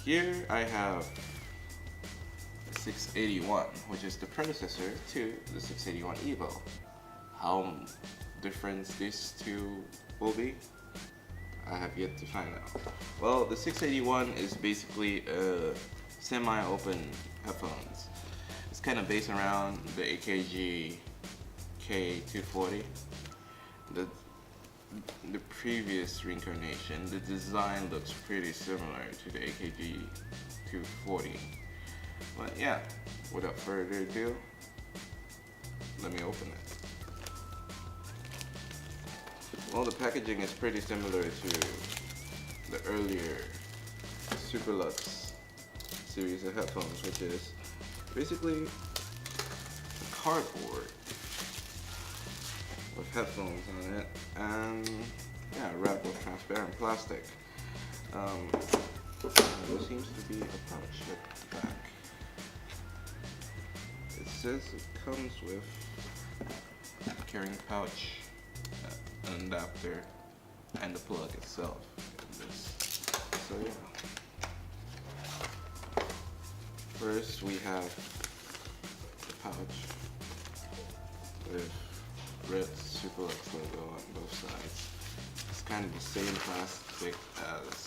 Here I have the 681, which is the predecessor to the 681 Evo. How different these two will be, I have yet to find out. Well, the 681 is basically a semi-open headphones. It's kind of based around the AKG K240. The previous reincarnation, the design looks pretty similar to the AKG 240. But yeah, without further ado, let me open it. Well, the packaging is pretty similar to the earlier Superlux series of headphones, which is basically a cardboard with headphones on it, and yeah, wrapped with transparent plastic. There seems to be a pouch at the back. It says it comes with a carrying pouch, an adapter, and the plug itself. So yeah. First we have the pouch with red Superlux logo on both sides. It's kind of the same plastic as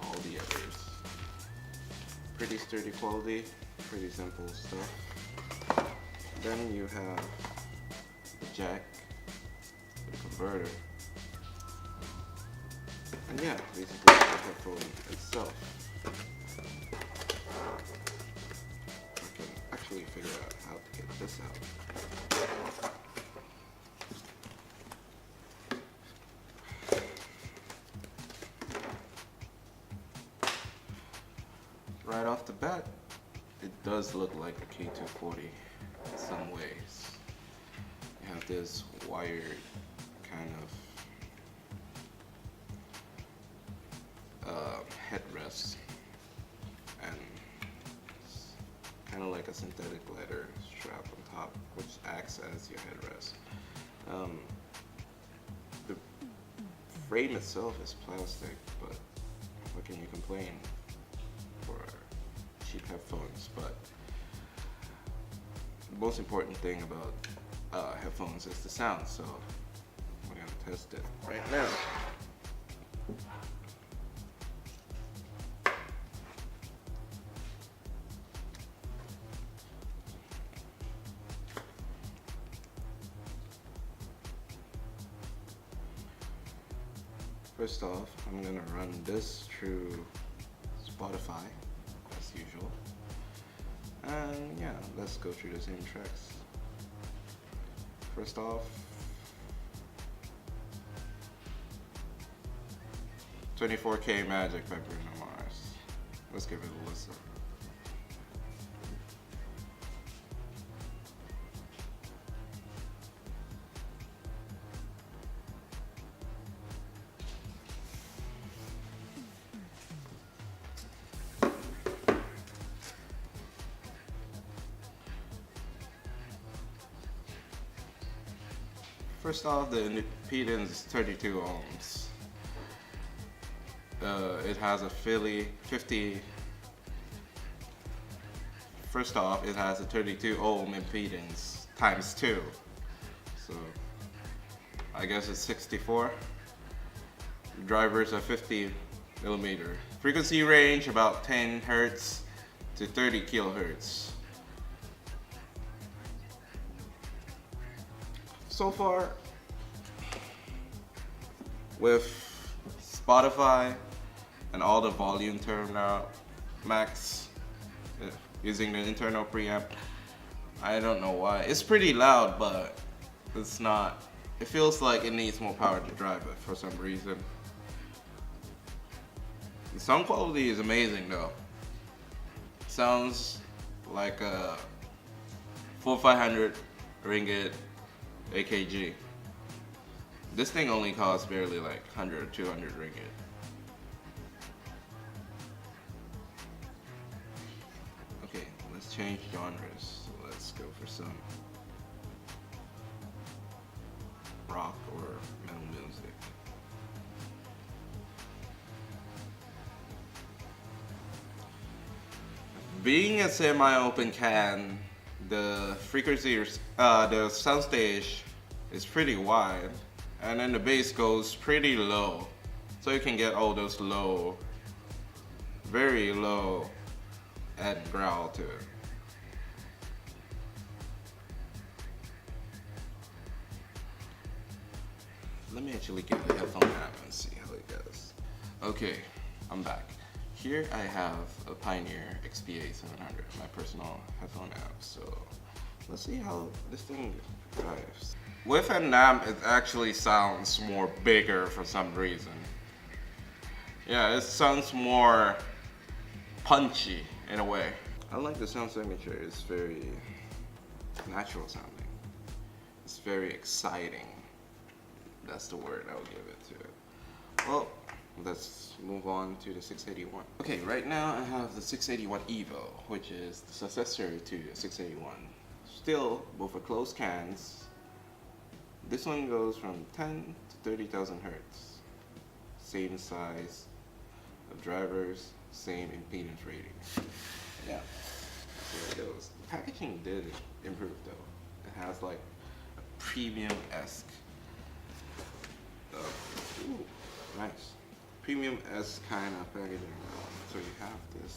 all the others. Pretty sturdy quality, pretty simple stuff. Then you have the jack, the converter, and yeah, basically the headphone itself. I can actually figure out how to get this out. Right off the bat, it does look like a K240 in some ways. You have this wired kind of headrest, and it's kind of like a synthetic leather strap on top, which acts as your headrest. The frame itself is plastic, but what can you complain for cheap headphones? But the most important thing about headphones is the sound, so we're gonna test it right now. First off, I'm gonna run this through Spotify as usual, and yeah, let's go through the same tracks. First off, 24K Magic by Bruno Mars. Let's give it a listen. First off, the impedance is 32 ohms. It has a 50. First off, it has a 32 ohm impedance times 2. So I guess it's 64. The drivers are 50 millimeter. Frequency range about 10 hertz to 30 kilohertz. So far, with Spotify and all the volume turned out max using the internal preamp, I don't know why. It's pretty loud, but it's not. It feels like it needs more power to drive it for some reason. The sound quality is amazing though. It sounds like a 4,500 ringgit AKG. This thing only costs barely like 100 or 200 ringgit. Okay, let's change genres. So let's go for some rock or metal music. Being a semi-open can, the frequency, the soundstage is pretty wide, and then the bass goes pretty low, so you can get all those low, very low end growl to it. Let me actually get the headphone app and see how it goes. Okay, I'm back. Here I have a Pioneer XPA700, my personal headphone app. So let's see how this thing drives. With an amp, it actually sounds more bigger for some reason. Yeah, it sounds more punchy in a way. I like the sound signature. It's very natural sounding. It's very exciting. That's the word I would give it to it. Well, let's move on to the 681. Okay, right now I have the 681 Evo, which is the successor to the 681. Still, both are closed cans. This one goes from 10 to 30,000 hertz. Same size of drivers, same impedance rating. Yeah, there it goes. The packaging did improve though. It has like a premium-esque. Ooh, nice. Premium-esque kind of packaging. So you have this,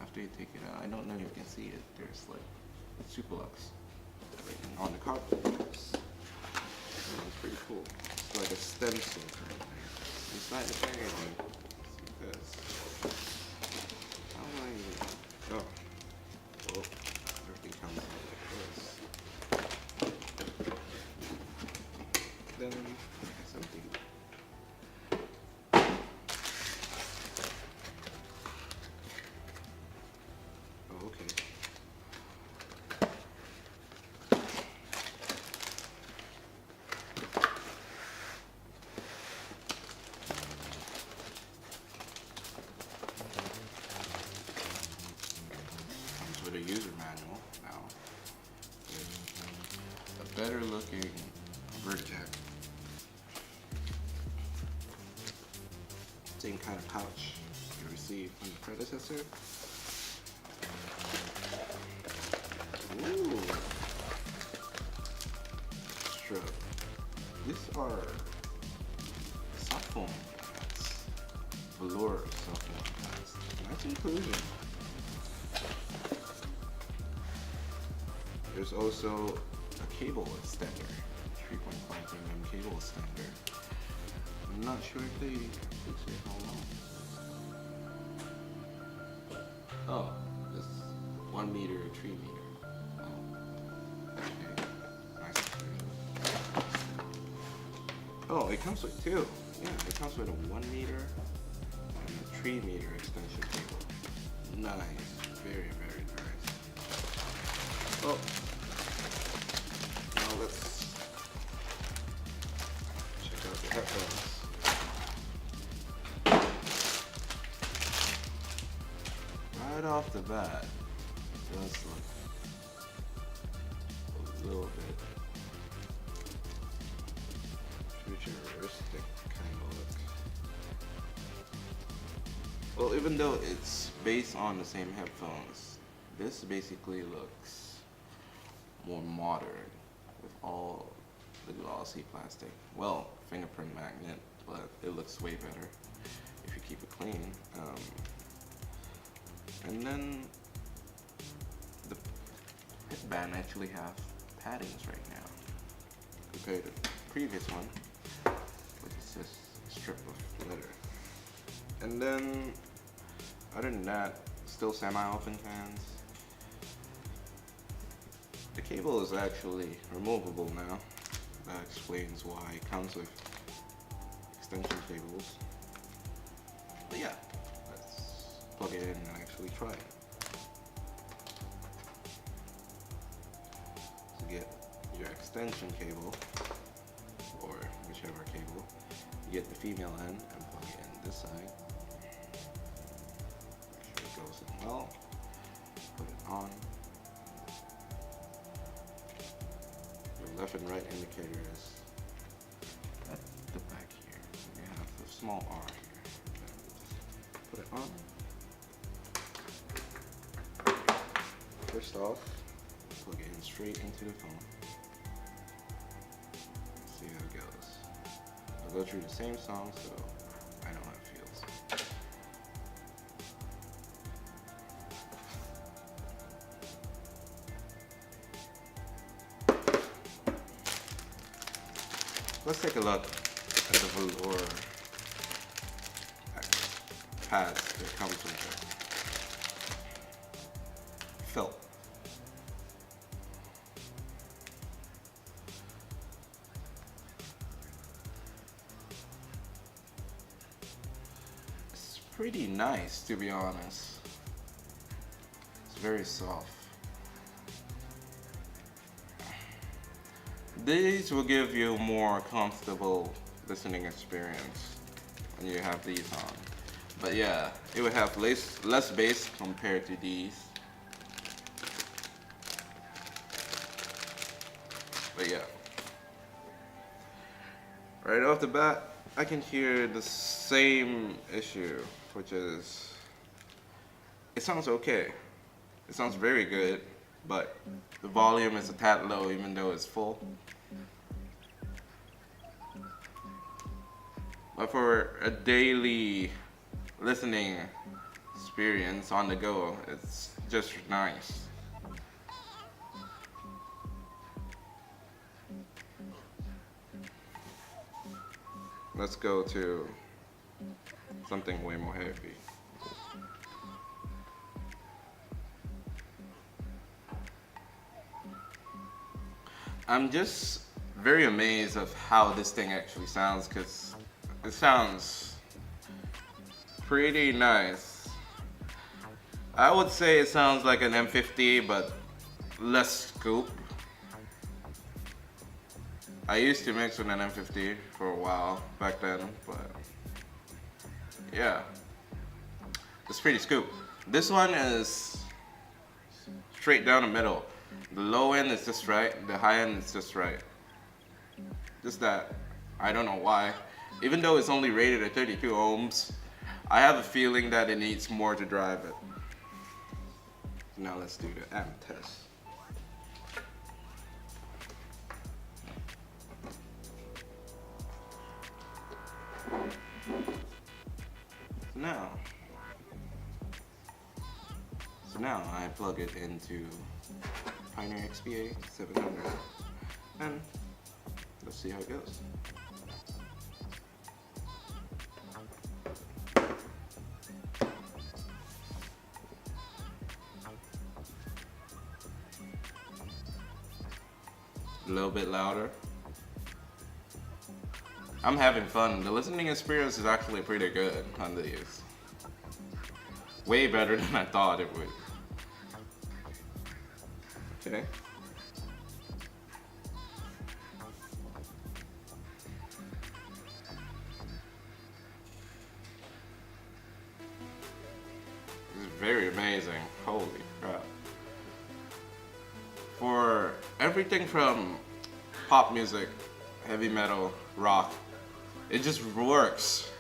after you take it out, I don't know if you can see it, there's like Superlux written on the cardboard. It's pretty cool. It's like a stencil kind of thing. Inside the packaging, see this. How do I even, oh, well, everything comes out like this. Then, something. Oh, okay. Comes with a user manual now. With a better looking vertec. Same kind of pouch you received from the predecessor. Ooh. Strap. These are soft foam pads. Velour soft foam pads. Nice inclusion. There's also a cable extender. 3.5mm cable extender. I'm not sure if they say how long. Oh, it's 1 meter, 3 meter. Oh, okay. Nice. Oh, it comes with two. Yeah, it comes with a 1 meter and a 3 meter extension cable. Nice. Very, very nice. Oh. Now let's check out the headphones. Right off the bat, it does look a little bit futuristic kind of look. Well, even though it's based on the same headphones, this basically looks more modern with all the glossy plastic. Well, fingerprint magnet, but it looks way better if you keep it clean. And then the headband actually have paddings right now compared to the previous one, which is just a strip of leather. And then other than that, still semi-open cans. The cable is actually removable now. That explains why it comes with extension cables. But yeah, let's plug it in and actually try it. To get your extension cable, or whichever cable, you get the female end and plug it in this side. Make sure it goes in well. Put it on. Your left and right indicator is at the back here. You have a small R here. Put it on. First off, plug it in straight into the phone. See how it goes. I'll go through the same song so I know how it feels. Let's take a look at the velour pads that comes with it. Felt. It's pretty nice, to be honest. It's very soft. These will give you more comfortable listening experience when you have these on. But yeah, it would have less bass compared to these. But yeah, right off the bat, I can hear the same issue, which is, it sounds okay. It sounds very good, but the volume is a tad low even though it's full. But for a daily listening experience on the go, it's just nice. Let's go to something way more heavy. I'm just very amazed of how this thing actually sounds, because it sounds pretty nice. I would say it sounds like an M50, but less scoop. I used to mix with an M50 for a while back then, but yeah, it's pretty scoop. This one is straight down the middle. The low end is just right, the high end is just right. Just that, I don't know why. Even though it's only rated at 32 ohms, I have a feeling that it needs more to drive it. Now let's do the amp test. So now I plug it into Pioneer XPA 700 and let's see how it goes. A little bit louder. I'm having fun. The listening experience is actually pretty good on these. Way better than I thought it would. Okay. This is very amazing. Holy crap. For everything from pop music, heavy metal, rock, it just works.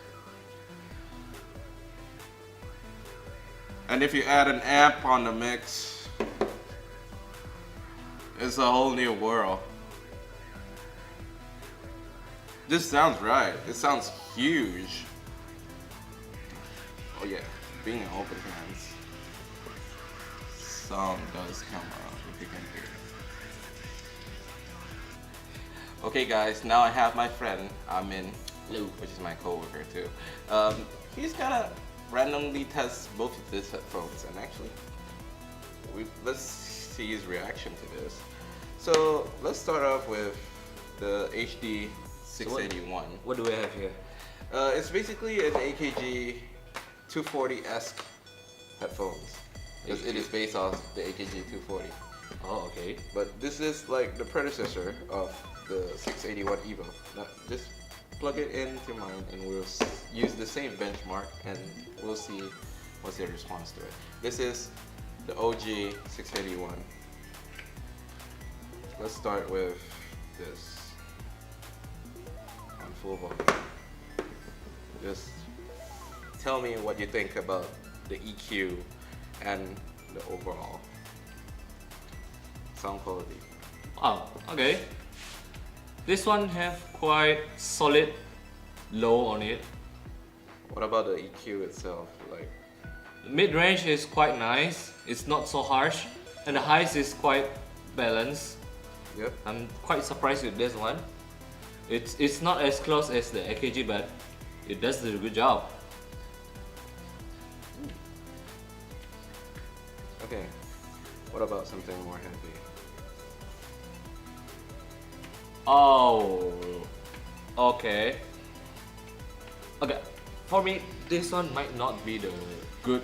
And if you add an amp on the mix, it's a whole new world. This sounds right. It sounds huge. Oh yeah, being an open hands, sound does come out if you can hear it. Okay guys, now I have my friend Amin, which is my coworker too. He's gonna randomly test both of these headphones, and actually, let's see his reaction to this. So let's start off with the HD681. So what do we have here? It's basically an AKG 240-esque headphones. It is based off the AKG 240. Oh, okay. But this is like the predecessor of the 681 Evo. Now, just plug it into mine and we'll use the same benchmark and we'll see what's their response to it. This is the OG 681. Let's start with this on full volume. Just tell me what you think about the EQ and the overall. sound quality. Oh, okay. This one have quite solid low on it. What about the EQ itself? Like, Mid-range is quite nice. It's not so harsh, and the highs is quite balanced. yep. I'm quite surprised with this one. It's not as close as the AKG, but it does a good job. Okay. What about something more heavy? Oh, okay. Okay, for me, this one might not be the good,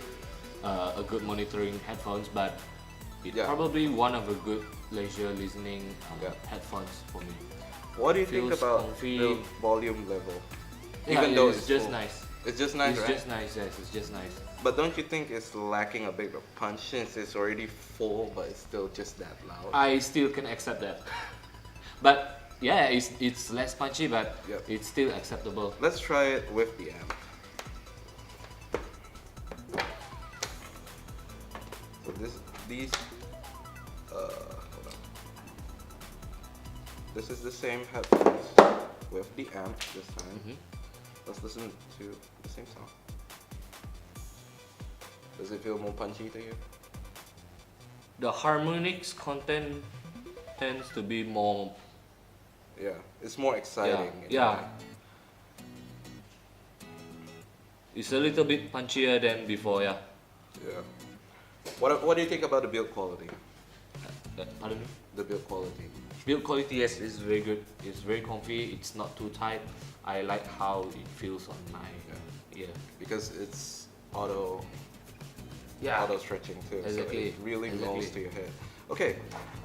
a good monitoring headphones, but it's Yeah. probably one of a good leisure listening Yeah. headphones for me. What do you think Feels about comfy. the volume level? Yeah, Even though it's just full. nice. It's just nice, It's right? just nice. Yes, it's just nice. But don't you think it's lacking a bit of punch since it's already full, but it's still just that loud? I still can accept that, but yeah, it's less punchy, but Yep. it's still acceptable. Let's try it with the amp. So these, hold on. This is the same headphones with the amp this time. Mhm. Let's listen to the same song. Does it feel more punchy to you? The harmonics content tends to be more. Yeah, it's more exciting. in a Yeah. way. It's a little bit punchier than before. Yeah. Yeah. What do you think about the build quality? Pardon me. The build quality. Build quality, yes, is very good. It's very comfy. It's not too tight. I like how it feels on my ear. Because it's auto Yeah. auto stretching too. Exactly. So it really Exactly. blows to your head. Okay,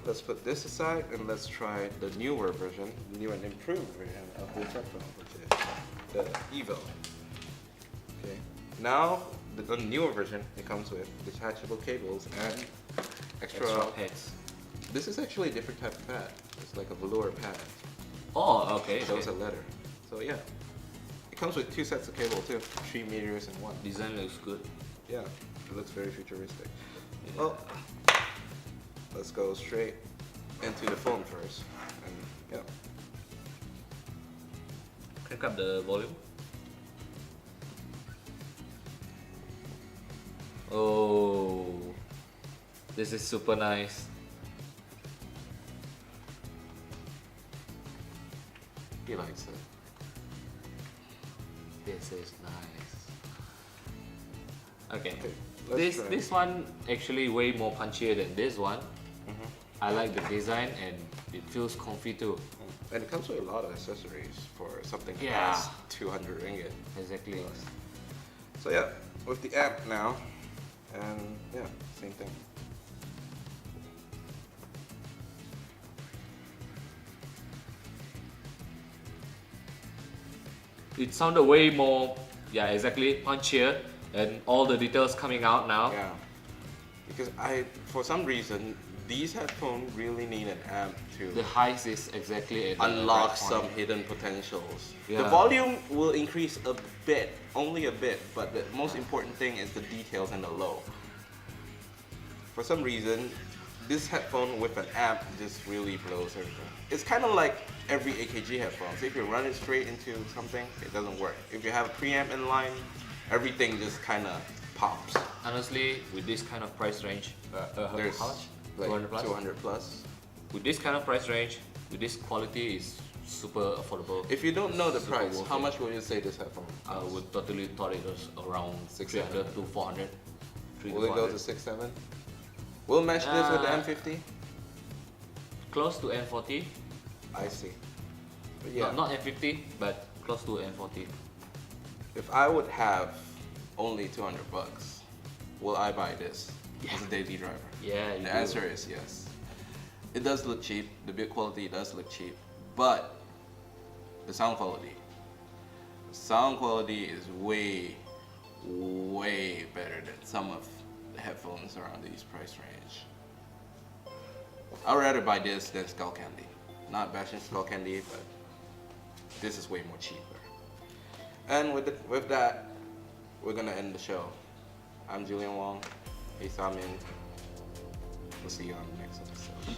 let's put this aside and let's try the newer version, new and improved version of this headphone, which is the Evo. Okay. Now the newer version, it comes with detachable cables and extra. Extra heads. This is actually a different type of pad. It's like a velour pad. Oh, okay. It shows okay. a letter. So yeah, it comes with 2 sets of cable too, 3 meters in one. Design looks good. Yeah, it looks very futuristic. Yeah. Well, let's go straight into the phone first. And yeah, Crank up the volume. Oh, this is super nice. he likes it. This is nice. Okay. Okay, let's try. This one actually way more punchier than this one. Mhm. I like the design and it feels comfy too. And it comes with a lot of accessories for something Yeah. past 200 ringgit. Exactly. Plus. So yeah, with the amp now, and yeah, same thing. It sounded way more, yeah, exactly, punchier, and all the details coming out now. Yeah, because for some reason, these headphones really need an amp to The highs is exactly at the unlock right point. some hidden potentials. The Yeah. volume will increase a bit, only a bit, but the most important thing is the details and the low. For some reason, this headphone with an amp just really blows everything. It's kind of like every AKG headphones. If you run it straight into something, it doesn't work. If you have a preamp in line, everything just kind of pops. Honestly, with this kind of price range, There's how much? like 200 plus? 200 plus. With this kind of price range, with this quality is super affordable. If you don't know the Super price, worth how it. much would you say this headphone? I would totally thought it was around 600. 300 to 400. 3 Will to it go 400. to 6, 7? We'll match this with the Uh, M50? Close to M40. I see. But yeah, Not M50, but close to M40. if I would have only 200 bucks, will I buy this as a daily driver? Yeah, you The do. answer is yes. It does look cheap, the build quality does look cheap, but the sound quality. The sound quality is way, way better than some of the headphones around these price range. I'd rather buy this than Skull Candy. Not bashing Skull Candy, but this is way more cheaper. And with that, we're gonna end the show. I'm Julian Wong. Hey Samin. We'll see you on the next episode.